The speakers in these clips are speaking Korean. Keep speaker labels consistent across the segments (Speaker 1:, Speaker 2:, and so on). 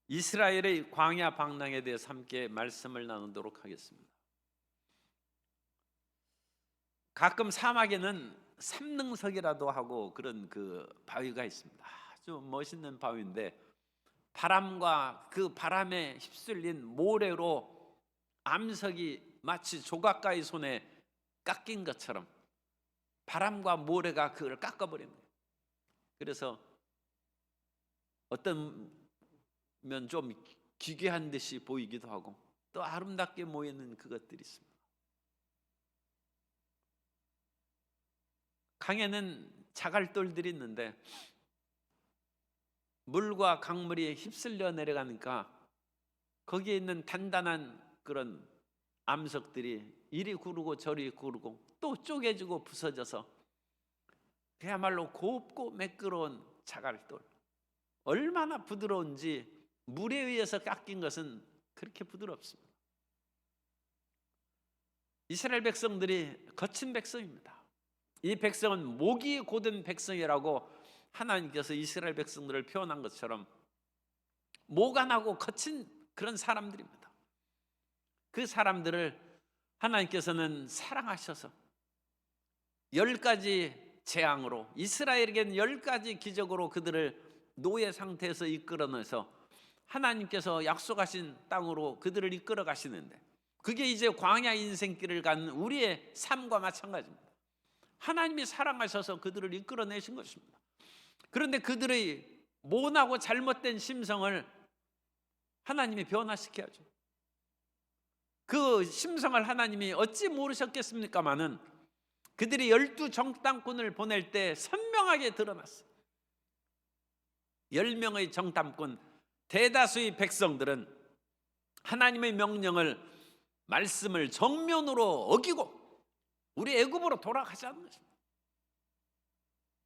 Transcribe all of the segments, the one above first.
Speaker 1: 이스라엘의 광야 방랑에 대해서 함께 말씀을 나누도록 하겠습니다. 가끔 사막에는 삼능석이라도 하고 그런 그 바위가 있습니다. 아주 멋있는 바위인데 바람과 그 바람에 휩쓸린 모래로 암석이 마치 조각가의 손에 깎인 것처럼 바람과 모래가 그걸 깎아버리는 거예요. 그래서 어떤 면 좀 기괴한 듯이 보이기도 하고 또 아름답게 모이는 그것들이 있습니다. 강에는 자갈돌들이 있는데 물과 강물이 휩쓸려 내려가니까 거기에 있는 단단한 그런 암석들이 이리 구르고 저리 구르고 또 쪼개지고 부서져서 그야말로 곱고 매끄러운 자갈돌, 얼마나 부드러운지 물에 의해서 깎인 것은 그렇게 부드럽습니다. 이스라엘 백성들이 거친 백성입니다. 이 백성은 목이 곧은 백성이라고 하나님께서 이스라엘 백성들을 표현한 것처럼 모간하고 거친 그런 사람들입니다. 그 사람들을 하나님께서는 사랑하셔서 10가지 재앙으로, 이스라엘에게는 10가지 기적으로 그들을 노예 상태에서 이끌어내서 하나님께서 약속하신 땅으로 그들을 이끌어 가시는데, 그게 이제 광야 인생길을 가는 우리의 삶과 마찬가지입니다. 하나님이 사랑하셔서 그들을 이끌어내신 것입니다. 그런데 그들의 모나고 잘못된 심성을 하나님이 변화시켜야죠. 그 심성을 하나님이 어찌 모르셨겠습니까마는 그들이 12정탐꾼을 보낼 때 선명하게 드러났어요. 10명의 정탐꾼, 대다수의 백성들은 하나님의 명령을, 말씀을 정면으로 어기고 우리 애굽으로 돌아가자는 것입니다.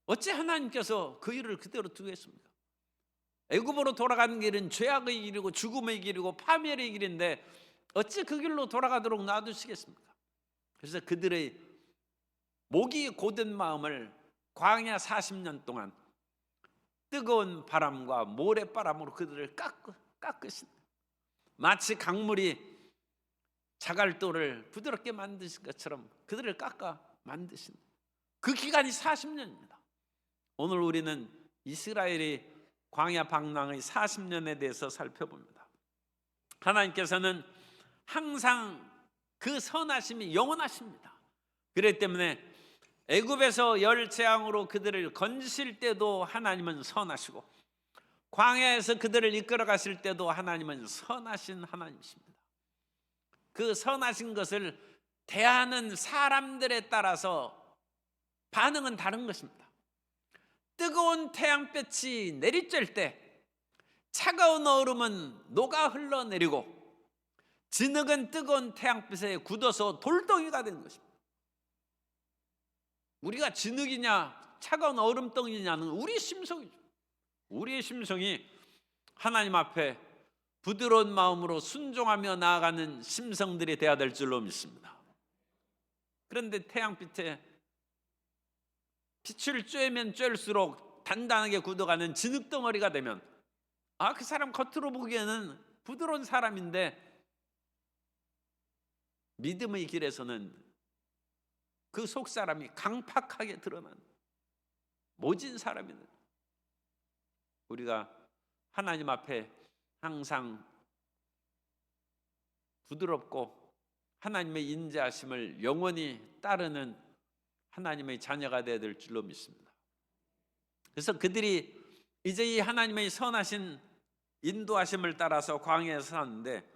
Speaker 1: 어찌 하나님께서 그 일을 그대로 두겠습니까? 애굽으로 돌아가는 길은 죄악의 길이고 죽음의 길이고 파멸의 길인데 어찌 그 길로 돌아가도록 놔두시겠습니까? 그래서 그들의 목이 곧은 마음을 광야 40년 동안 뜨거운 바람과 모래바람으로 그들을 깎으신, 마치 강물이 자갈돌을 부드럽게 만드신 것처럼 그들을 깎아 만드신 그 기간이 40년입니다. 오늘 우리는 이스라엘의 광야 방랑의 40년에 대해서 살펴봅니다. 하나님께서는 항상 그 선하심이 영원하십니다. 그렇기 때문에 애굽에서 열 재앙으로 그들을 건지실 때도 하나님은 선하시고, 광야에서 그들을 이끌어 가실 때도 하나님은 선하신 하나님이십니다. 그 선하신 것을 대하는 사람들에 따라서 반응은 다른 것입니다. 뜨거운 태양볕이 내리쬐을 때 차가운 얼음은 녹아 흘러내리고 진흙은 뜨거운 태양빛에 굳어서 돌덩이가 되는 것입니다. 우리가 진흙이냐 차가운 얼음덩이냐는 우리 심성이죠. 우리의 심성이 하나님 앞에 부드러운 마음으로 순종하며 나아가는 심성들이 되어야 될 줄로 믿습니다. 그런데 태양빛에 빛을 쬐면 쬐일수록 단단하게 굳어가는 진흙덩어리가 되면 그 사람 겉으로 보기에는 부드러운 사람인데 믿음의 길에서는 그 속사람이 강팍하게 드러나는 모진 사람이다. 우리가 하나님 앞에 항상 부드럽고 하나님의 인자하심을 영원히 따르는 하나님의 자녀가 되어야 될 줄로 믿습니다. 그래서 그들이 이제 이 하나님의 선하신 인도하심을 따라서 광야에서 사는데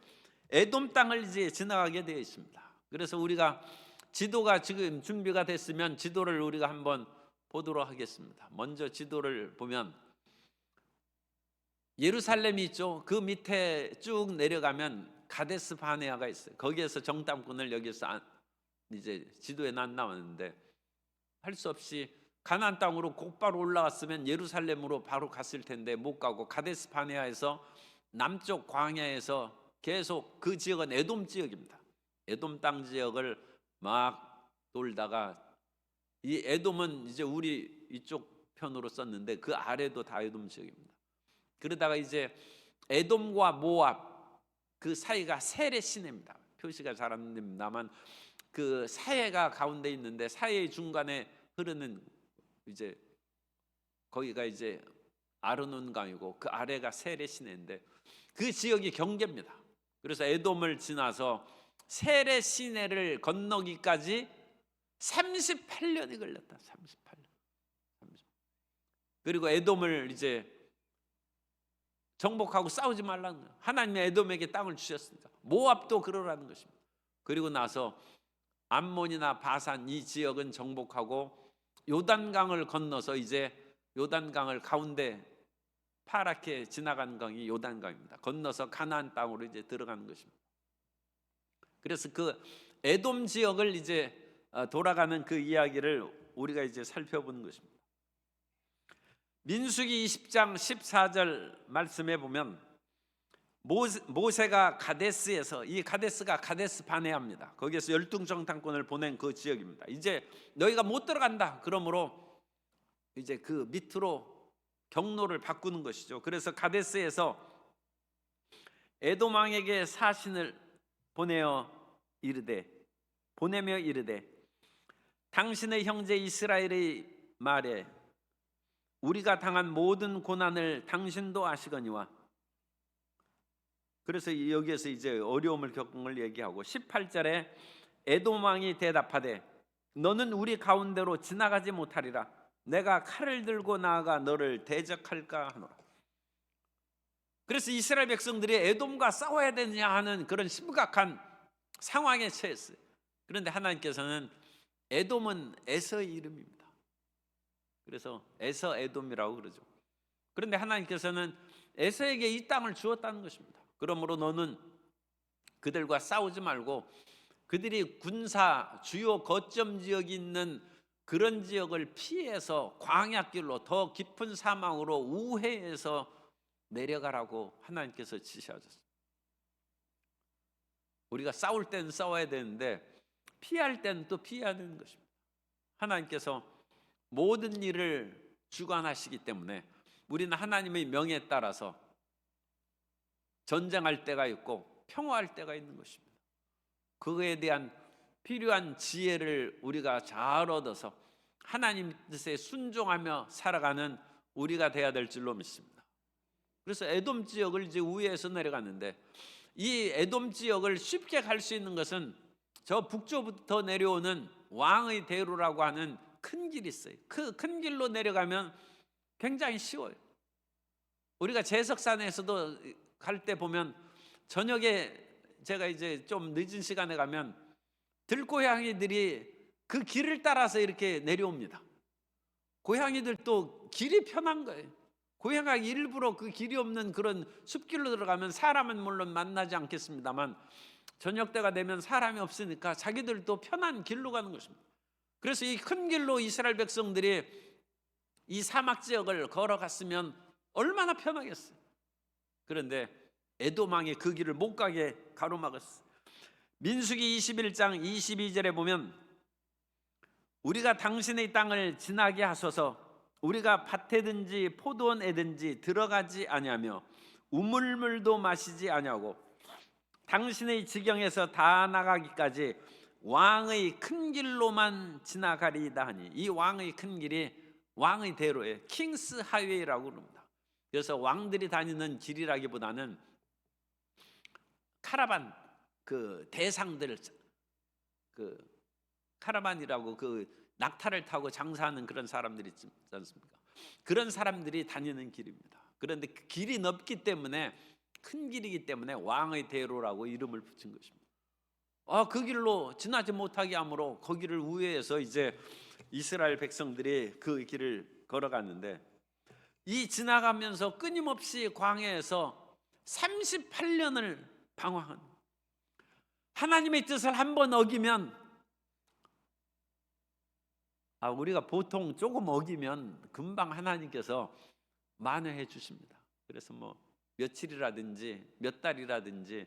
Speaker 1: 에돔 땅을 이제 지나가게 되어 있습니다. 그래서 우리가 지도가 지금 준비가 됐으면 지도를 우리가 한번 보도록 하겠습니다. 먼저 지도를 보면 예루살렘이 있죠. 그 밑에 쭉 내려가면 가데스 바네아가 있어요. 거기에서 정탐꾼을 여기서 이제 지도에 안 나왔는데 할 수 없이 가나안 땅으로 곧바로 올라갔으면 예루살렘으로 바로 갔을 텐데 못 가고 가데스 바네아에서 남쪽 광야에서 계속, 그 지역은 에돔 지역입니다. 에돔 땅 지역을 막 돌다가, 이 에돔은 이제 우리 이쪽 편으로 썼는데 그 아래도 다 에돔 지역입니다. 그러다가 이제 에돔과 모압 그 사이가 세례 시내입니다. 표시가 잘 안 됩니다만 그 사해가 가운데 있는데 사해의 중간에 흐르는 이제 거기가 이제 아르논강이고 그 아래가 세례 시내인데 그 지역이 경계입니다. 그래서 에돔을 지나서 세례 시내를 건너기까지 38년이 걸렸다. 38년. 그리고 에돔을 이제 정복하고 싸우지 말라는 거예요. 하나님이 에돔에게 땅을 주셨으니까. 모압도 그러라는 것입니다. 그리고 나서 암몬이나 바산 이 지역은 정복하고 요단강을 건너서 이제 요단강을 가운데 파랗게 지나가는 강이 요단강입니다. 건너서 가나안 땅으로 이제 들어가는 것입니다. 그래서 그 에돔 지역을 이제 돌아가는 그 이야기를 우리가 이제 살펴보는 것입니다. 민수기 20장 14절 말씀에 보면 모세가 가데스에서, 이 가데스가 가데스 바네아입니다. 거기에서 열등정탐꾼을 보낸 그 지역입니다. 이제 너희가 못 들어간다. 그러므로 이제 그 밑으로 경로를 바꾸는 것이죠. 그래서 가데스에서 에돔 왕에게 사신을 보내며 이르되 당신의 형제 이스라엘의 말에 우리가 당한 모든 고난을 당신도 아시거니와. 그래서 여기에서 이제 어려움을 겪은 걸 얘기하고 18절에 에돔 왕이 대답하되 너는 우리 가운데로 지나가지 못하리라. 내가 칼을 들고 나아가 너를 대적할까 하노라. 그래서 이스라엘 백성들이 에돔과 싸워야 되느냐 하는 그런 심각한 상황에 처했어요. 그런데 하나님께서는 에돔은 에서의 이름입니다. 그래서 에서 에돔이라고 그러죠. 그런데 하나님께서는 에서에게 이 땅을 주었다는 것입니다. 그러므로 너는 그들과 싸우지 말고 그들이 군사 주요 거점 지역이 있는 그런 지역을 피해서 광야길로 더 깊은 사망으로 우회해서 내려가라고 하나님께서 지시하셨습니다. 우리가 싸울 때는 싸워야 되는데 피할 때는 또 피해야 되는 것입니다. 하나님께서 모든 일을 주관하시기 때문에 우리는 하나님의 명에 따라서 전쟁할 때가 있고 평화할 때가 있는 것입니다. 그거에 대한 필요한 지혜를 우리가 잘 얻어서 하나님 뜻에 순종하며 살아가는 우리가 돼야 될 줄로 믿습니다. 그래서 에돔 지역을 이제 우회해서 내려갔는데 이 에돔 지역을 쉽게 갈 수 있는 것은 저 북쪽부터 내려오는 왕의 대로라고 하는 큰 길이 있어요. 그 큰 길로 내려가면 굉장히 쉬워요. 우리가 제석산에서도 갈 때 보면 저녁에 제가 이제 좀 늦은 시간에 가면 들고양이들이 그 길을 따라서 이렇게 내려옵니다. 고양이들도 길이 편한 거예요. 고양이가 일부러 그 길이 없는 그런 숲길로 들어가면 사람은 물론 만나지 않겠습니다만 저녁 때가 되면 사람이 없으니까 자기들도 편한 길로 가는 것입니다. 그래서 이 큰 길로 이스라엘 백성들이 이 사막 지역을 걸어갔으면 얼마나 편하겠어요. 그런데 에돔 왕이 그 길을 못 가게 가로막았어요. 민수기 21장 22절에 보면 우리가 당신의 땅을 지나게 하소서. 우리가 밭에든지 포도원에든지 들어가지 아니하며 우물물도 마시지 아니하고 당신의 지경에서 다 나가기까지 왕의 큰 길로만 지나가리이다 하니, 이 왕의 큰 길이 왕의 대로예요. 킹스 하이웨이라고 그럽니다. 그래서 왕들이 다니는 길이라기보다는 카라반 그 대상들, 그 카라반이라고 그 낙타를 타고 장사하는 그런 사람들이 있지 않습니까? 그런 사람들이 다니는 길입니다. 그런데 그 길이 넓기 때문에, 큰 길이기 때문에 왕의 대로라고 이름을 붙인 것입니다. 그 길로 지나지 못하게 하므로 거기를 우회해서 이제 이스라엘 백성들이 그 길을 걸어갔는데, 이 지나가면서 끊임없이 광야에서 38년을 방황한, 하나님의 뜻을 한번 어기면, 우리가 보통 조금 어기면 금방 하나님께서 만회해 주십니다. 그래서 뭐 며칠이라든지 몇 달이라든지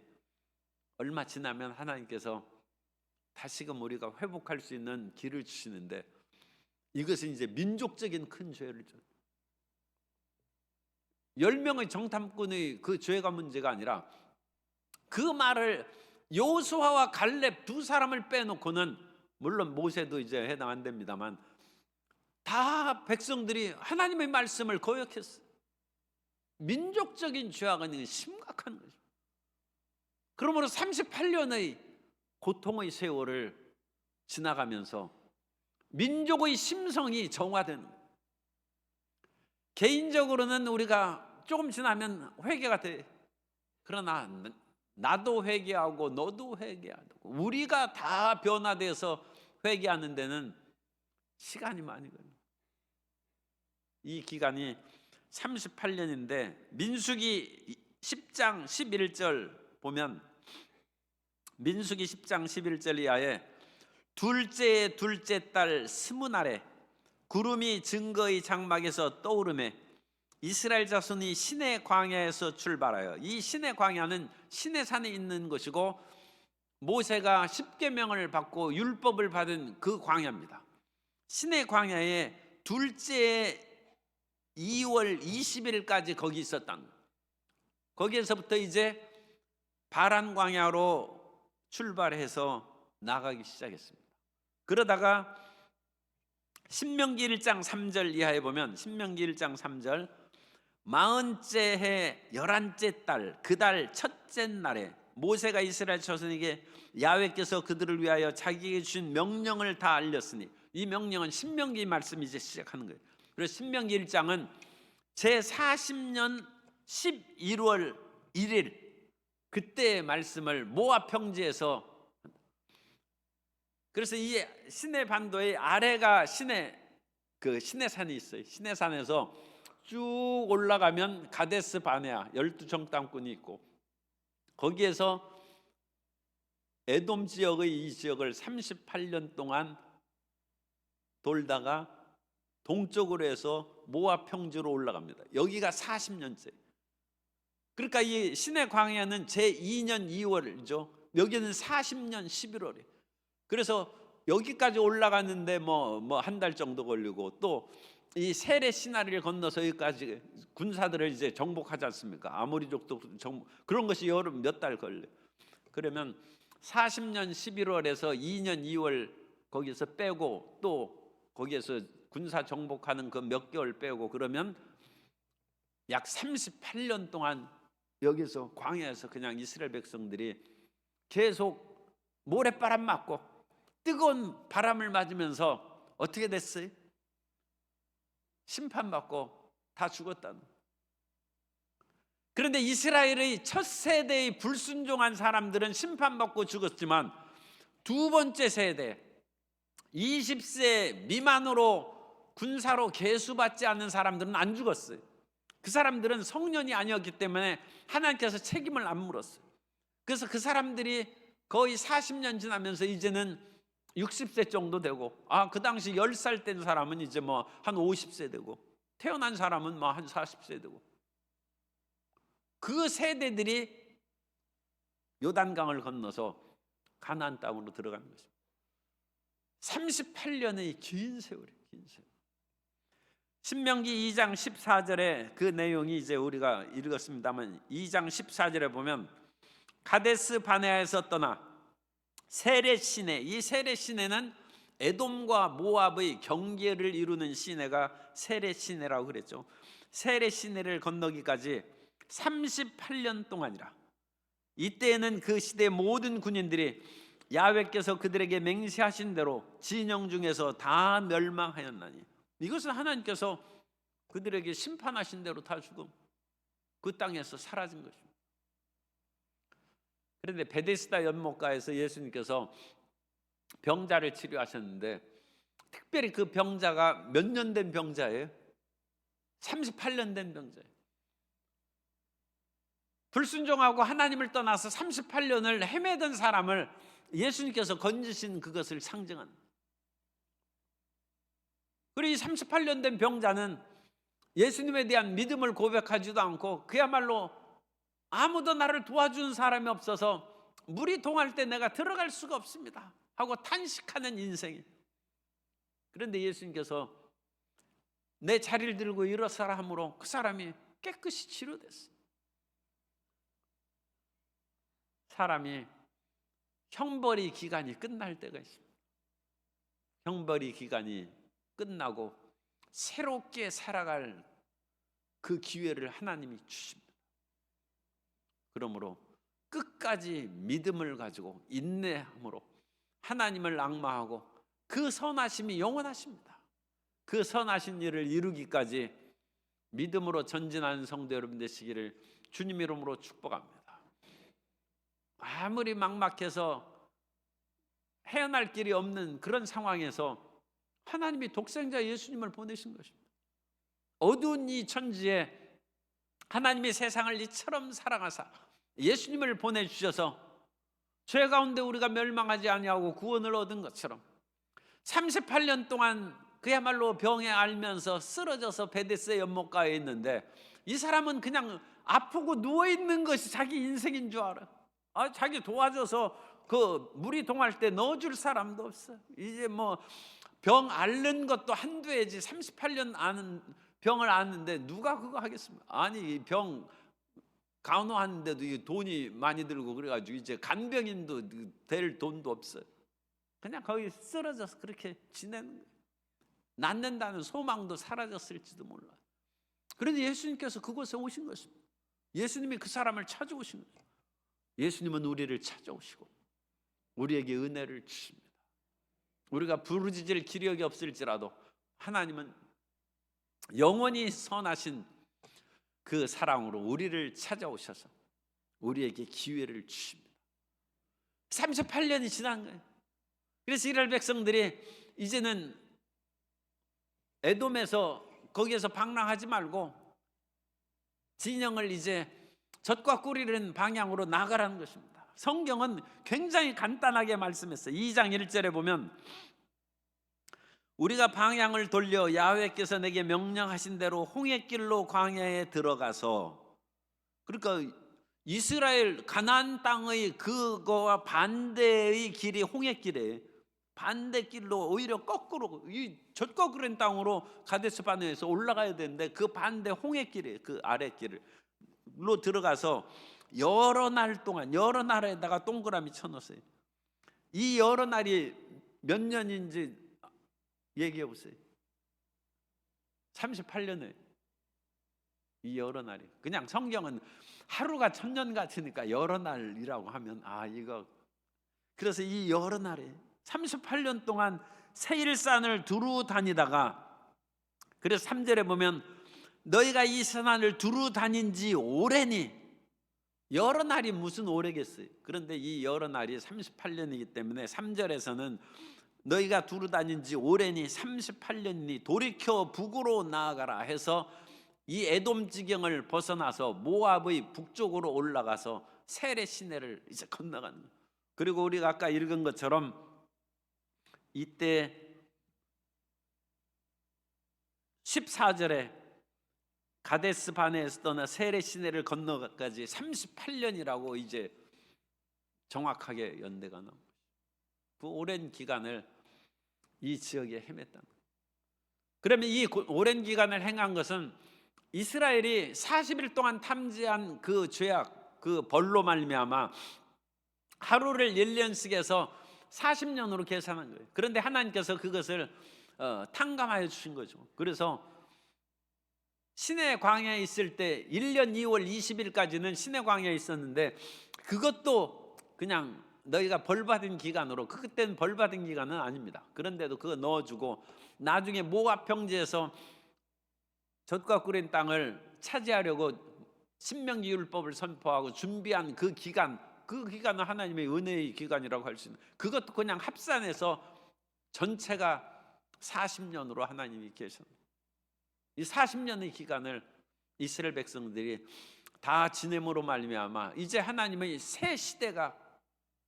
Speaker 1: 얼마 지나면 하나님께서 다시금 우리가 회복할 수 있는 길을 주시는데, 이것은 이제 민족적인 큰 죄를 줘. 10명의 정탐꾼의 그 죄가 문제가 아니라 그 말을 여호수아와 갈렙 두 사람을 빼놓고는, 물론 모세도 이제 해당 안 됩니다만, 다 백성들이 하나님의 말씀을 거역했어요. 민족적인 죄악은 심각한 거죠. 그러므로 38년의 고통의 세월을 지나가면서 민족의 심성이 정화되는 거예요. 개인적으로는 우리가 조금 지나면 회개가 돼. 그러나 나도 회개하고 너도 회개하고 우리가 다 변화돼서 회개하는 데는 시간이 많이 걸려요. 이 기간이 38년인데 민수기 10장 11절 보면, 민수기 10장 11절 이하에 둘째 달 스무날에 구름이 증거의 장막에서 떠오르매 이스라엘 자손이 시내 광야에서 출발하여, 이 시내 광야는 시내산에 있는 것이고 모세가 십계명을 받고 율법을 받은 그 광야입니다. 시내 광야에 둘째 2월 20일까지 거기 있었던 거예요. 거기에서부터 이제 바란 광야로 출발해서 나가기 시작했습니다. 그러다가 신명기 1장 3절 이하에 보면, 신명기 1장 3절, 40째 해 11째 달 그 달 첫째 날에 모세가 이스라엘 자손에게 야훼께서 그들을 위하여 자기에게 주신 명령을 다 알렸으니, 이 명령은 신명기 말씀이 이제 시작하는 거예요. 그래서 신명기 1장은 제40년 11월 1일 그때의 말씀을 모압 평지에서, 그래서 이 시내 반도의 아래가 시내산이 있어요. 시내산에서 쭉 올라가면 가데스 바네아 12정탐꾼이 있고, 거기에서 에돔 지역의 이 지역을 38년 동안 돌다가 동쪽으로 해서 모압 평지로 올라갑니다. 여기가 40년째. 그러니까 이 시내 광야는 제2년 2월이죠. 여기는 40년 11월이에요. 그래서 여기까지 올라갔는데 뭐 한 달 정도 걸리고, 또 이 세례 시나리를 건너서 여기까지 군사들을 이제 정복하지 않습니까? 아모리족도 그런 것이 여름 몇 달 걸려요. 그러면 40년 11월에서 2년 2월 거기서 빼고, 또 거기에서 군사 정복하는 그 몇 개월 빼고, 그러면 약 38년 동안 여기서 광야에서 그냥 이스라엘 백성들이 계속 모래바람 맞고 뜨거운 바람을 맞으면서 어떻게 됐어요? 심판받고 다 죽었다는. 그런데 이스라엘의 첫 세대의 불순종한 사람들은 심판받고 죽었지만, 두 번째 세대 20세 미만으로 군사로 계수받지 않는 사람들은 안 죽었어요. 그 사람들은 성년이 아니었기 때문에 하나님께서 책임을 안 물었어요. 그래서 그 사람들이 거의 40년 지나면서 이제는 60세 정도 되고, 그 당시 10살 된 사람은 이제 뭐 한 50세 되고, 태어난 사람은 뭐 한 40세 되고, 그 세대들이 요단강을 건너서 가나안 땅으로 들어가는 것입니다. 38년의 긴 세월이에요. 긴 세월. 신명기 2장 14절에 그 내용이 이제 우리가 읽었습니다만, 2장 14절에 보면 가데스 바네아에서 떠나 세렛 시내, 이 세렛 시내는 에돔과 모압의 경계를 이루는 시내가 세렛 시내라고 그랬죠. 세렛 시내를 건너기까지 38년 동안이라. 이때에는 그 시대의 모든 군인들이 야훼께서 그들에게 맹세하신 대로 진영 중에서 다 멸망하였나니, 이것은 하나님께서 그들에게 심판하신 대로 다 죽음, 그 땅에서 사라진 것입니다. 그런데 베데스다 연못가에서 예수님께서 병자를 치료하셨는데, 특별히 그 병자가 몇 년 된 병자예요? 38년 된 병자예요. 불순종하고 하나님을 떠나서 38년을 헤매던 사람을 예수님께서 건지신 그것을 상징하는. 그리고 이 38년 된 병자는 예수님에 대한 믿음을 고백하지도 않고, 그야말로 아무도 나를 도와주는 사람이 없어서 물이 동할 때 내가 들어갈 수가 없습니다 하고 탄식하는 인생이. 그런데 예수님께서 내 자리를 들고 일어서라 함으로 그 사람이 깨끗이 치료됐어요. 사람이 형벌이 기간이 끝날 때가 있습니다. 형벌이 기간이 끝나고 새롭게 살아갈 그 기회를 하나님이 주십니다. 그러므로 끝까지 믿음을 가지고 인내함으로 하나님을 앙마하고 그 선하심이 영원하십니다. 그 선하신 일을 이루기까지 믿음으로 전진하는 성도 여러분 되시기를 주님 이름으로 축복합니다. 아무리 막막해서 헤어날 길이 없는 그런 상황에서 하나님이 독생자 예수님을 보내신 것입니다. 어두운 이 천지에 하나님이 세상을 이처럼 사랑하사 예수님을 보내주셔서 죄 가운데 우리가 멸망하지 아니하고 구원을 얻은 것처럼 38년 동안 그야말로 병에 앓면서 쓰러져서 베데스다 연못가에 있는데 이 사람은 그냥 아프고 누워있는 것이 자기 인생인 줄 알아. 자기 도와줘서 그 물이 동할 때 넣어줄 사람도 없어. 이제 뭐 병 앓는 것도 한두 해지 38년 아는 병을 앓는데 누가 그거 하겠습니까? 아니 병 간호하는데도 돈이 많이 들고 그래가지고 이제 간병인도 될 돈도 없어요. 그냥 거기 쓰러져서 그렇게 지내는 거예요. 낫는다는 소망도 사라졌을지도 몰라요. 그런데 예수님께서 그곳에 오신 것입니다. 예수님이 그 사람을 찾아오신 거예요. 예수님은 우리를 찾아오시고 우리에게 은혜를 주십니다. 우리가 부르짖을 기력이 없을지라도 하나님은 영원히 선하신 그 사랑으로 우리를 찾아오셔서 우리에게 기회를 주십니다. 38년이 지난 거예요. 그래서 이스라엘 백성들이 이제는 에돔에서 거기에서 방랑하지 말고 진영을 이제 젖과 꿀이는 방향으로 나가라는 것입니다. 성경은 굉장히 간단하게 말씀했어요. 2장 1절에 보면 우리가 방향을 돌려 야훼께서 내게 명령하신 대로 홍해길로 광야에 들어가서, 그러니까 이스라엘 가나안 땅의 그거와 반대의 길이 홍해길에 반대길로 오히려 거꾸로 이 젖과 꿀인 땅으로 가데스 바네에서 올라가야 되는데 그 반대 홍해길에 그 아랫길로 들어가서 여러 날 동안 여러 날에다가 동그라미 쳐놓았어요. 이 여러 날이 몇 년인지 얘기해 보세요. 38년에 이 여러 날이, 그냥 성경은 하루가 천년 같으니까 여러 날이라고 하면 이거, 그래서 이 여러 날에 38년 동안 세일산을 두루 다니다가, 그래서 3절에 보면 너희가 이 산을 두루 다닌 지 오래니, 여러 날이 무슨 오래겠어요. 그런데 이 여러 날이 38년이기 때문에 3절에서는 너희가 두루 다닌 지 오래니 38년이니 돌이켜 북으로 나아가라 해서 이 에돔 지경을 벗어나서 모압의 북쪽으로 올라가서 세례 시내를 이제 건너가는 거예요. 그리고 우리가 아까 읽은 것처럼 이때 14절에 가데스 바네에서 떠나 세례 시내를 건너가까지 38년이라고 이제 정확하게 연대가 나옵니다. 그 오랜 기간을 이 지역에 헤맸다는 거예요. 그러면 이 오랜 기간을 행한 것은 이스라엘이 40일 동안 탐지한 그 죄악, 그 벌로 말미암아 하루를 1년씩 해서 40년으로 계산한 거예요. 그런데 하나님께서 그것을 탕감하여 주신 거죠. 그래서 시내 광야에 있을 때 1년 2월 20일까지는 시내 광야에 있었는데 그것도 그냥 너희가 벌받은 기간으로, 그때는 벌받은 기간은 아닙니다. 그런데도 그거 넣어주고 나중에 모압 평지에서 젖과 꿀인 땅을 차지하려고 신명기 율법을 선포하고 준비한 그 기간, 그 기간은 하나님의 은혜의 기간이라고 할 수 있는, 그것도 그냥 합산해서 전체가 40년으로 하나님이 계셨습니다. 이 40년의 기간을 이스라엘 백성들이 다 지냄으로 말미암아 이제 하나님의 새 시대가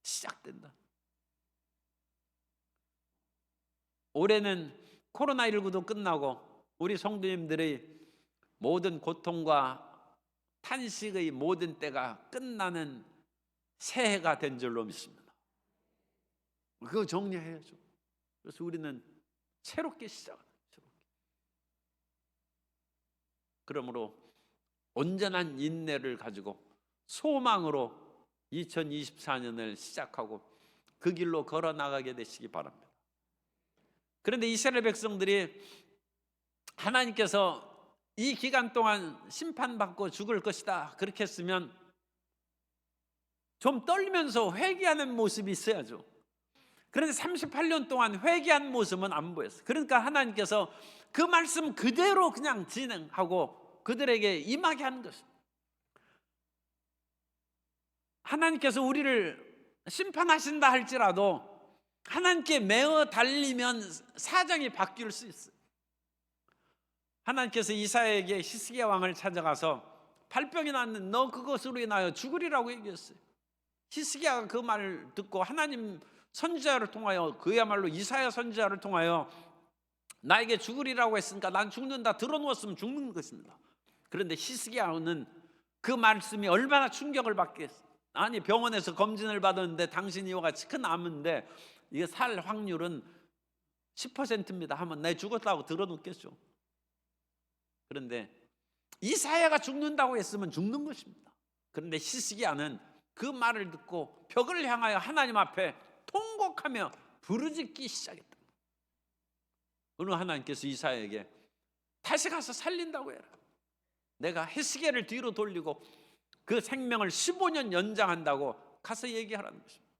Speaker 1: 시작된다. 올해는 코로나19도 끝나고 우리 성도님들의 모든 고통과 탄식의 모든 때가 끝나는 새해가 된 줄로 믿습니다. 그거 정리해야죠. 그래서 우리는 새롭게 시작합니다. 그러므로 온전한 인내를 가지고 소망으로 2024년을 시작하고 그 길로 걸어 나가게 되시기 바랍니다. 그런데 이스라엘 백성들이 하나님께서 이 기간 동안 심판받고 죽을 것이다 그렇게 했으면 좀 떨면서 회개하는 모습이 있어야죠. 그런데 38년 동안 회개한 모습은 안 보였어요. 그러니까 하나님께서 그 말씀 그대로 그냥 진행하고 그들에게 임하게 하는 것입니다. 하나님께서 우리를 심판하신다 할지라도 하나님께 매어 달리면 사정이 바뀔 수 있어요. 하나님께서 이사야에게 히스기야 왕을 찾아가서 발병이 났는 너 그것으로 인하여 죽으리라고 얘기했어요. 히스기야가 그 말을 듣고 하나님 선지자를 통하여, 그야말로 이사야 선지자를 통하여 나에게 죽으리라고 했으니까 난 죽는다, 들어누웠으면 죽는 것입니다. 그런데 히스기야는 그 말씀이 얼마나 충격을 받겠어요. 아니, 병원에서 검진을 받았는데 당신이 이와 같이 큰 암인데 이게 살 확률은 10%입니다 하면 내 죽었다고 들어눕겠죠. 그런데 이사야가 죽는다고 했으면 죽는 것입니다. 그런데 히스기야는 그 말을 듣고 벽을 향하여 하나님 앞에 통곡하며 부르짖기 시작했다. 어느 하나님께서 이사야에게 다시 가서 살린다고 해라. 내가 히스기야를 뒤로 돌리고 그 생명을 15년 연장한다고 가서 얘기하라는 것입니다.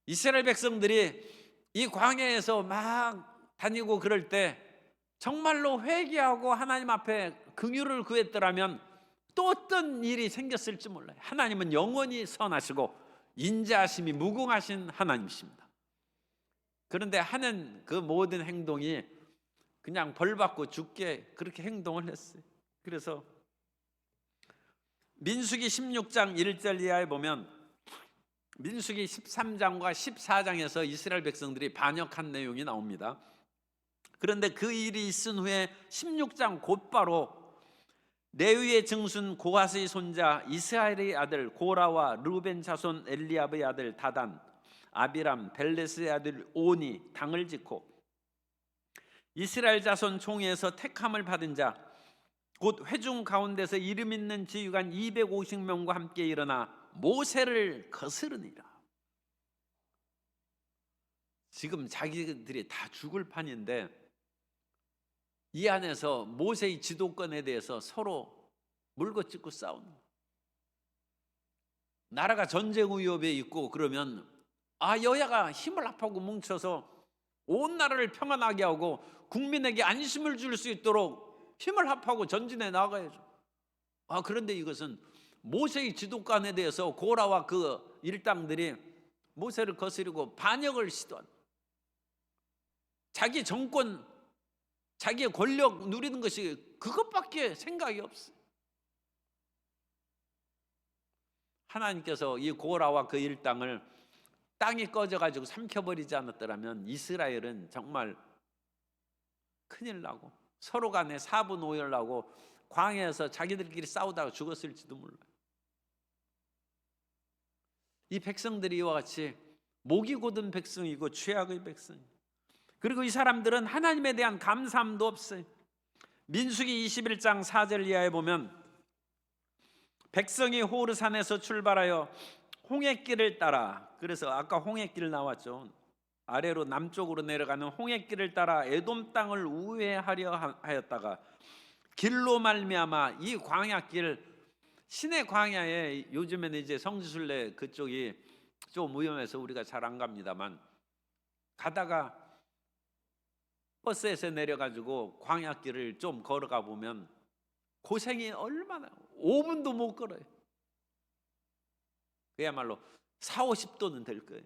Speaker 1: 이스라엘 백성들이 이 광야에서 막 다니고 그럴 때 정말로 회개하고 하나님 앞에 긍휼을 구했더라면 또 어떤 일이 생겼을지 몰라요. 하나님은 영원히 선하시고 인자하심이 무궁하신 하나님이십니다. 그런데 하는 그 모든 행동이 그냥 벌받고 죽게 그렇게 행동을 했어요. 그래서 민수기 16장 1절 이하에 보면 민수기 13장과 14장에서 이스라엘 백성들이 반역한 내용이 나옵니다. 그런데 그 일이 있은 후에 16장 곧바로 레위의 증손 고핫의 손자 이스라엘의 아들 고라와 르벤 자손 엘리압의 아들 다단, 아비람, 벨레스의 아들 온이 당을 짓고 이스라엘 자손 총회에서 택함을 받은 자 곧 회중 가운데서 이름 있는 지휘관 250명과 함께 일어나 모세를 거스르니라. 지금 자기들이 다 죽을 판인데 이 안에서 모세의 지도권에 대해서 서로 물고 찢고 싸우는 거예요. 나라가 전쟁 위협에 있고 그러면 여야가 힘을 합하고 뭉쳐서 온 나라를 평안하게 하고 국민에게 안심을 줄 수 있도록 힘을 합하고 전진해 나가야죠. 그런데 이것은 모세의 지도권에 대해서 고라와 그 일당들이 모세를 거스르고 반역을 시도한, 자기 정권, 자기의 권력 누리는 것이 그것밖에 생각이 없어요. 하나님께서 이 고라와 그 일당을 땅이 꺼져가지고 삼켜버리지 않았더라면 이스라엘은 정말 큰일 나고 서로 간에 사분오열나고 광야에서 자기들끼리 싸우다가 죽었을지도 몰라요. 이 백성들이 이와 같이 목이 곧은 백성이고 죄악의 백성, 그리고 이 사람들은 하나님에 대한 감사함도 없어요. 민수기 21장 4절 이하에 보면 백성이 호르산에서 출발하여 홍해길을 따라, 그래서 아까 홍해길 나왔죠. 아래로 남쪽으로 내려가는 홍해길을 따라 에돔 땅을 우회하려 하였다가 길로 말미암아 이 광야길, 시내 광야에 요즘에는 이제 성지순례 그쪽이 좀 위험해서 우리가 잘 안 갑니다만, 가다가 버스에서 내려가지고 광야길을 좀 걸어가 보면 고생이 얼마나, 5분도 못 걸어요. 그야말로 40-50도는 될 거예요.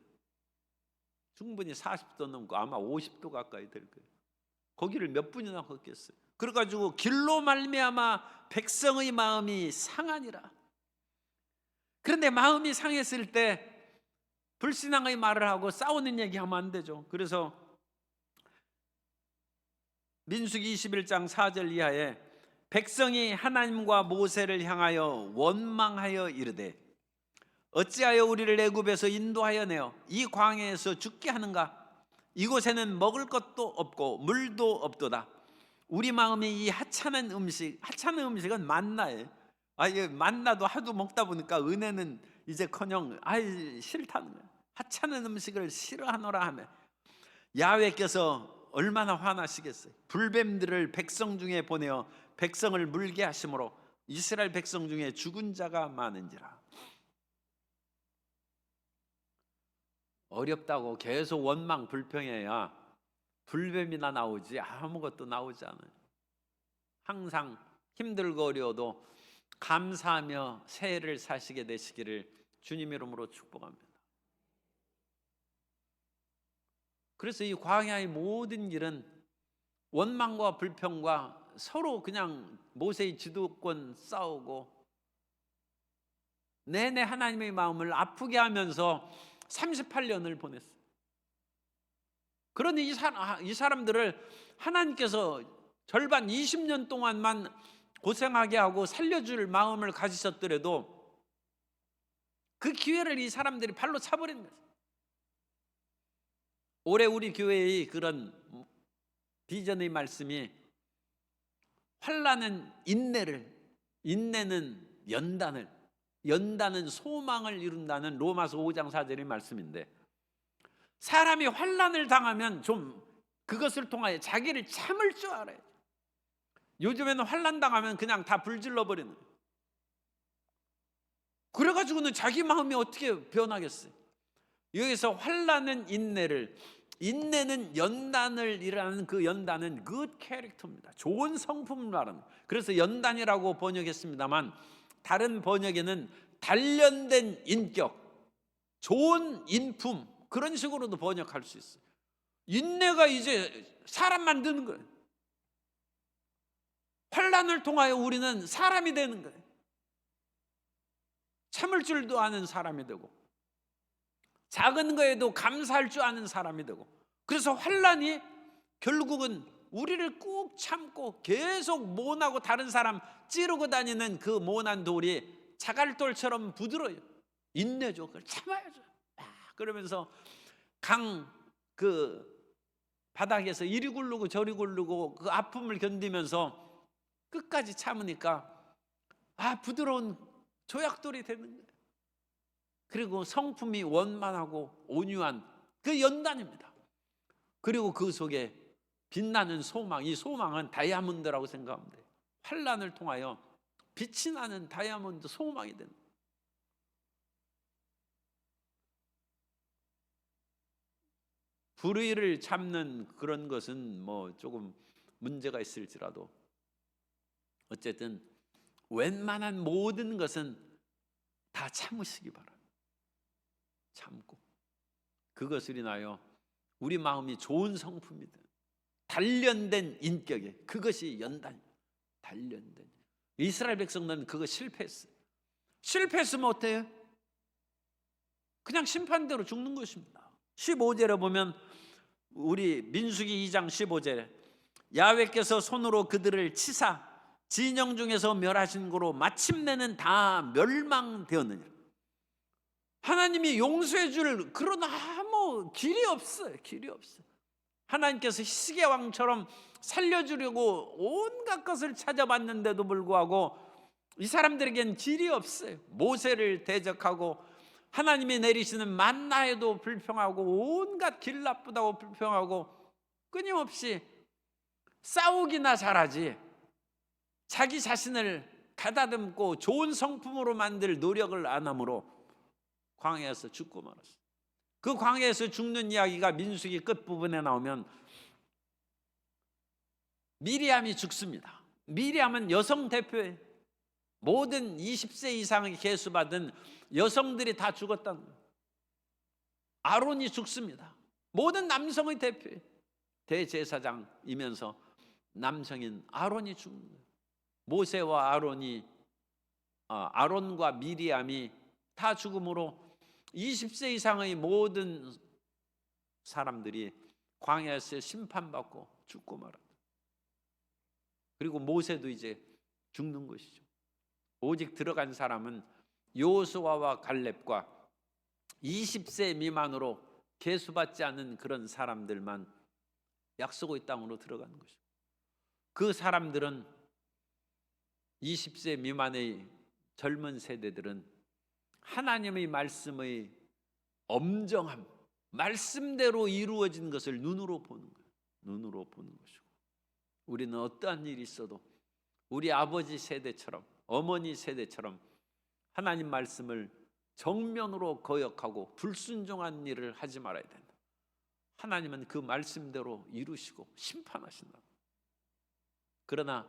Speaker 1: 충분히 40도 넘고 아마 50도 가까이 될 거예요. 거기를 몇 분이나 걷겠어요. 그래가지고 길로 말미암아 백성의 마음이 상하니라. 그런데 마음이 상했을 때 불신앙의 말을 하고 싸우는 얘기하면 안 되죠. 그래서 민수기 21장 4절 이하에 백성이 하나님과 모세를 향하여 원망하여 이르되 어찌하여 우리를 애굽에서 인도하여 내어 이 광야에서 죽게 하는가? 이곳에는 먹을 것도 없고 물도 없도다. 우리 마음이 이 하찮은 음식은 만나예요. 이게 만나도 하도 먹다 보니까 은혜는 이제커녕 싫다는 거예요. 하찮은 음식을 싫어하노라 하며 야훼께서 얼마나 화나시겠어요. 불뱀들을 백성 중에 보내어 백성을 물게 하심으로 이스라엘 백성 중에 죽은 자가 많은지라. 어렵다고 계속 원망 불평해야 불뱀이나 나오지 아무것도 나오지 않아요. 항상 힘들고 어려워도 감사하며 새해를 사시게 되시기를 주님 이름으로 축복합니다. 그래서 이 광야의 모든 길은 원망과 불평과 서로 그냥 모세의 지도권 싸우고 내내 하나님의 마음을 아프게 하면서 38년을 보냈어요. 그런데 이 사람들을 하나님께서 절반 20년 동안만 고생하게 하고 살려줄 마음을 가지셨더라도 그 기회를 이 사람들이 발로 차버린 거예요. 올해 우리 교회의 그런 비전의 말씀이 환난은 인내를, 인내는 연단을, 연단은 소망을 이룬다는 로마서 5장 4절의 말씀인데, 사람이 환난을 당하면 좀 그것을 통하여 자기를 참을 줄 알아요. 요즘에는 환난 당하면 그냥 다 불질러 버리는 거예요. 그래가지고는 자기 마음이 어떻게 변하겠어요? 여기서 환난은 인내를, 인내는 연단을 이라는 그 연단은 good 캐릭터입니다. 좋은 성품을 말하는. 그래서 연단이라고 번역했습니다만 다른 번역에는 단련된 인격, 좋은 인품, 그런 식으로도 번역할 수 있어요. 인내가 이제 사람 만드는 거예요. 환난을 통하여 우리는 사람이 되는 거예요. 참을 줄도 아는 사람이 되고 작은 거에도 감사할 줄 아는 사람이 되고, 그래서 환난이 결국은 우리를 꾹 참고 계속 모나고 다른 사람 찌르고 다니는 그 모난 돌이 자갈돌처럼 부드러워요. 인내죠. 그걸 참아야죠. 그러면서 그 바닥에서 이리 굴르고 저리 굴르고 그 아픔을 견디면서 끝까지 참으니까 부드러운 조약돌이 되는 거예요. 그리고 성품이 원만하고 온유한 그 연단입니다. 그리고 그 속에 빛나는 소망, 이 소망은 다이아몬드라고 생각하면 돼요. 환난을 통하여 빛이 나는 다이아몬드 소망이 되는 거예요. 불의를 참는 그런 것은 뭐 조금 문제가 있을지라도 어쨌든 웬만한 모든 것은 다 참으시기 바랍니다. 참고 그것을 인하여 우리 마음이 좋은 성품이다. 단련된 인격에 그것이 연단. 단련된 이스라엘 백성들은 그거 실패했어요. 실패했으면 어때요? 그냥 심판대로 죽는 것입니다. 15절에 보면 우리 민수기 2장 15절에 야훼께서 손으로 그들을 치사 진영 중에서 멸하신 거로 마침내는 다 멸망되었느니라. 하나님이 용서해 줄 그런 아무 길이 없어요. 길이 없어요. 하나님께서 희식의 왕처럼 살려주려고 온갖 것을 찾아봤는데도 불구하고 이 사람들에겐 길이 없어요. 모세를 대적하고 하나님이 내리시는 만나에도 불평하고 온갖 길 나쁘다고 불평하고 끊임없이 싸우기나 잘하지 자기 자신을 가다듬고 좋은 성품으로 만들 노력을 안 하므로 광야에서 죽고 말았어요. 그 광야에서 죽는 이야기가 민수기 끝부분에 나오면 미리암이 죽습니다. 미리암은 여성 대표예요. 모든 20세 이상의 계수받은 여성들이 다 죽었다는 거예요. 아론이 죽습니다. 모든 남성의 대표예요. 대제사장이면서 남성인 아론이 죽는 거예요. 모세와 아론과 미리암이 다 죽음으로 20세 이상의 모든 사람들이 광야에서 심판받고 죽고 말았다. 그리고 모세도 이제 죽는 것이죠. 오직 들어간 사람은 여호수아와 갈렙과 20세 미만으로 계수받지 않은 그런 사람들만 약속의 땅으로 들어가는 것이죠. 그 사람들은 20세 미만의 젊은 세대들은 하나님의 말씀의 엄정함, 말씀대로 이루어진 것을 눈으로 보는 거예요. 눈으로 보는 것이고, 우리는 어떠한 일이 있어도 우리 아버지 세대처럼, 어머니 세대처럼 하나님 말씀을 정면으로 거역하고 불순종한 일을 하지 말아야 된다. 하나님은 그 말씀대로 이루시고 심판하신다. 그러나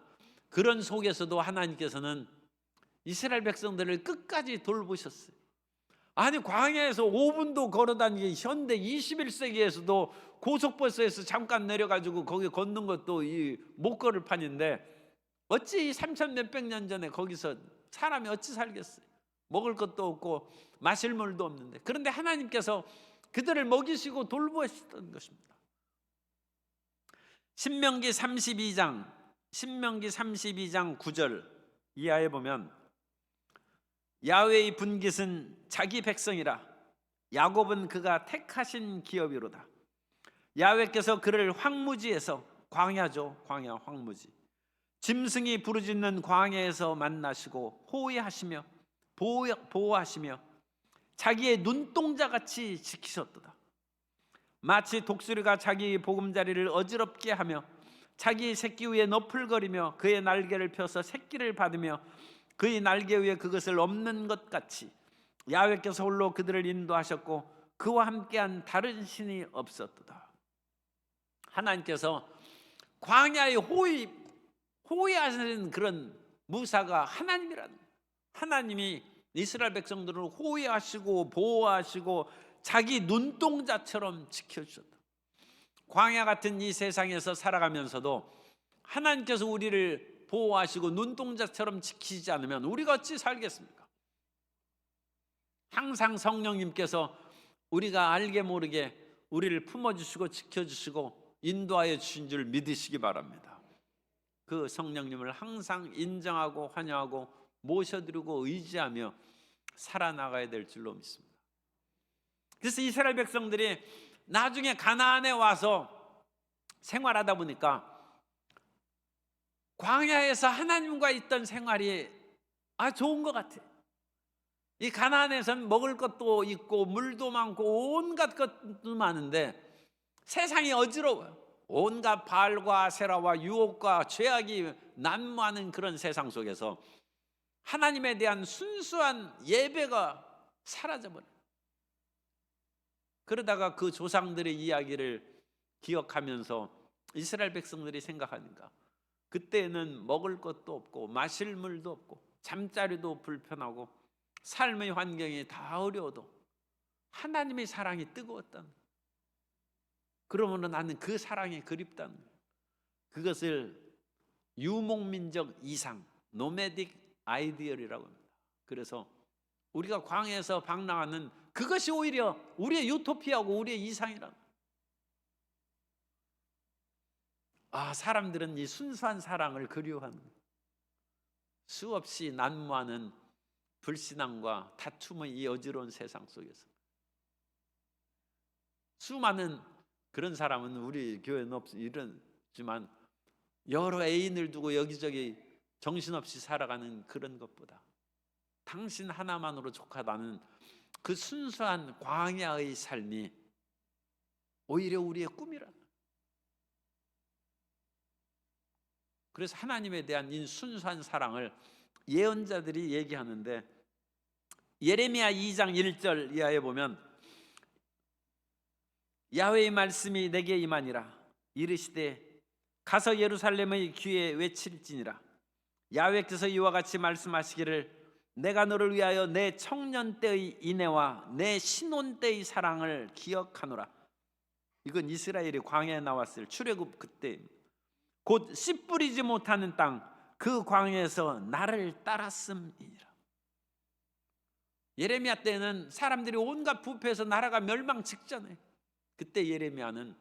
Speaker 1: 그런 속에서도 하나님께서는 이스라엘 백성들을 끝까지 돌보셨어요. 아니, 광야에서 5분도 걸어다니기, 현대 21세기에서도 고속버스에서 잠깐 내려가지고 거기 걷는 것도 이 못 걸을 판인데, 어찌 3천 몇백 년 전에 거기서 사람이 어찌 살겠어요? 먹을 것도 없고 마실 물도 없는데. 그런데 하나님께서 그들을 먹이시고 돌보셨던 것입니다. 신명기 32장 9절 이하에 보면, 야훼의 분깃은 자기 백성이라, 야곱은 그가 택하신 기업이로다. 야훼께서 그를 황무지에서, 광야죠, 광야 황무지, 짐승이 부르짖는 광야에서 만나시고 보호하시며 자기의 눈동자같이 지키셨도다. 마치 독수리가 자기 보금자리를 어지럽게 하며 자기 새끼 위에 너풀거리며 그의 날개를 펴서 새끼를 받으며 그의 날개 위에 그것을 엎는 것 같이 야훼께서 홀로 그들을 인도하셨고 그와 함께한 다른 신이 없었도다. 하나님께서 광야에 호위하시는 그런 무사가 하나님이라는, 하나님이 이스라엘 백성들을 호위하시고 보호하시고 자기 눈동자처럼 지켜주셨다. 광야 같은 이 세상에서 살아가면서도 하나님께서 우리를 보호하시고 눈동자처럼 지키지 않으면 우리가 어찌 살겠습니까? 항상 성령님께서 우리가 알게 모르게 우리를 품어주시고 지켜주시고 인도하여 주신 줄 믿으시기 바랍니다. 그 성령님을 항상 인정하고 환영하고 모셔드리고 의지하며 살아나가야 될 줄로 믿습니다. 그래서 이스라엘 백성들이 나중에 가나안에 와서 생활하다 보니까 광야에서 하나님과 있던 생활이 좋은 것 같아요. 이 가나안에서는 먹을 것도 있고 물도 많고 온갖 것도 많은데 세상이 어지러워요. 온갖 바알과 세라와 유혹과 죄악이 난무하는 그런 세상 속에서 하나님에 대한 순수한 예배가 사라져버려요. 그러다가 그 조상들의 이야기를 기억하면서 이스라엘 백성들이 생각하니까 그때는 먹을 것도 없고 마실 물도 없고 잠자리도 불편하고 삶의 환경이 다 어려워도 하나님의 사랑이 뜨거웠다는 거예요. 그러므로 나는 그 사랑이 그립다는 거예요. 그것을 유목민적 이상, 노매딕 아이디얼이라고 합니다. 그래서 우리가 광야에서 방랑하는 그것이 오히려 우리의 유토피아고 우리의 이상이라고. 사람들은 이 순수한 사랑을 그리워하는 거예요. 수없이 난무하는 불신앙과 다툼의 이 어지러운 세상 속에서 수많은 그런 사람은 우리 교회는 이러지만 여러 애인을 두고 여기저기 정신없이 살아가는 그런 것보다 당신 하나만으로 족하다는 그 순수한 광야의 삶이 오히려 우리의 꿈이라. 그래서 하나님에 대한 이 순수한 사랑을 예언자들이 얘기하는데, 예레미야 2장 1절 이하에 보면, 야훼의 말씀이 내게 임하니라. 이르시되 가서 예루살렘의 귀에 외칠지니라. 야훼께서 이와 같이 말씀하시기를 내가 너를 위하여 내 청년 때의 인애와 내 신혼 때의 사랑을 기억하노라. 이건 이스라엘이 광야에 나왔을 출애굽 그때, 곧 씨 뿌리지 못하는 땅 그 광야에서 나를 따랐음이니라. 예레미야 때는 사람들이 온갖 부패해서 나라가 멸망 직전에, 그때 예레미야는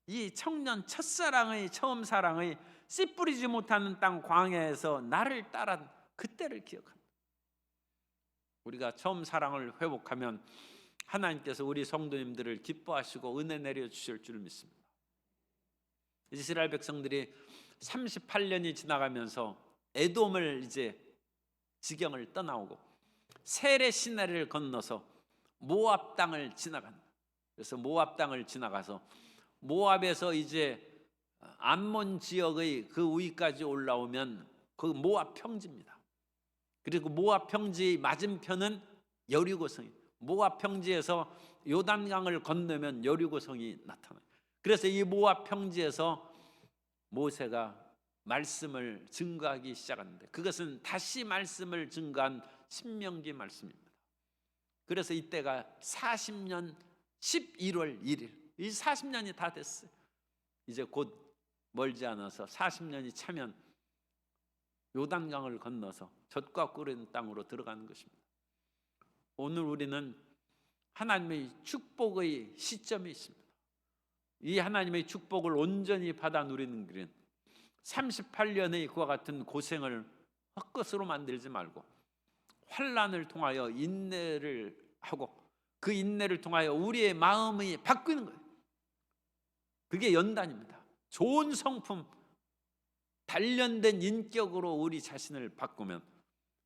Speaker 1: 이 청년 첫사랑의 처음 사랑의 씨 뿌리지 못하는 땅 광야에서 나를 따란 그때를 기억합니다. 우리가 처음 사랑을 회복하면 하나님께서 우리 성도님들을 기뻐하시고 은혜 내려주실 줄 믿습니다. 이스라엘 백성들이 38년이 지나가면서 에돔을 이제 지경을 떠나오고 세례 시내를 건너서 모압 땅을 지나간. 그래서 모압 땅을 지나가서 모압에서 이제 암몬 지역의 그 위까지 올라오면 그 모압 평지입니다. 그리고 모압 평지 맞은편은 여리고성이. 모압 평지에서 요단강을 건너면 여리고성이 나타나요. 그래서 이 모압 평지에서 모세가 말씀을 증거하기 시작하는데 그것은 다시 말씀을 증거한 신명기 말씀입니다. 그래서 이때가 40년 11월 1일. 이 40년이 다 됐어요. 이제 곧 멀지 않아서 40년이 차면 요단강을 건너서 젖과 꿀은 땅으로 들어가는 것입니다. 오늘 우리는 하나님의 축복의 시점이 있습니다. 이 하나님의 축복을 온전히 받아 누리는 길은 38년의 그와 같은 고생을 헛것으로 만들지 말고 환난을 통하여 인내를 하고 그 인내를 통하여 우리의 마음이 바뀌는 거예요. 그게 연단입니다. 좋은 성품, 단련된 인격으로 우리 자신을 바꾸면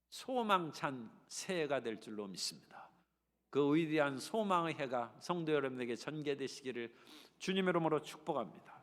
Speaker 1: 소망찬 새해가 될 줄로 믿습니다. 그 위대한 소망의 해가 성도 여러분에게 전개되시기를 주님의 이름으로 축복합니다.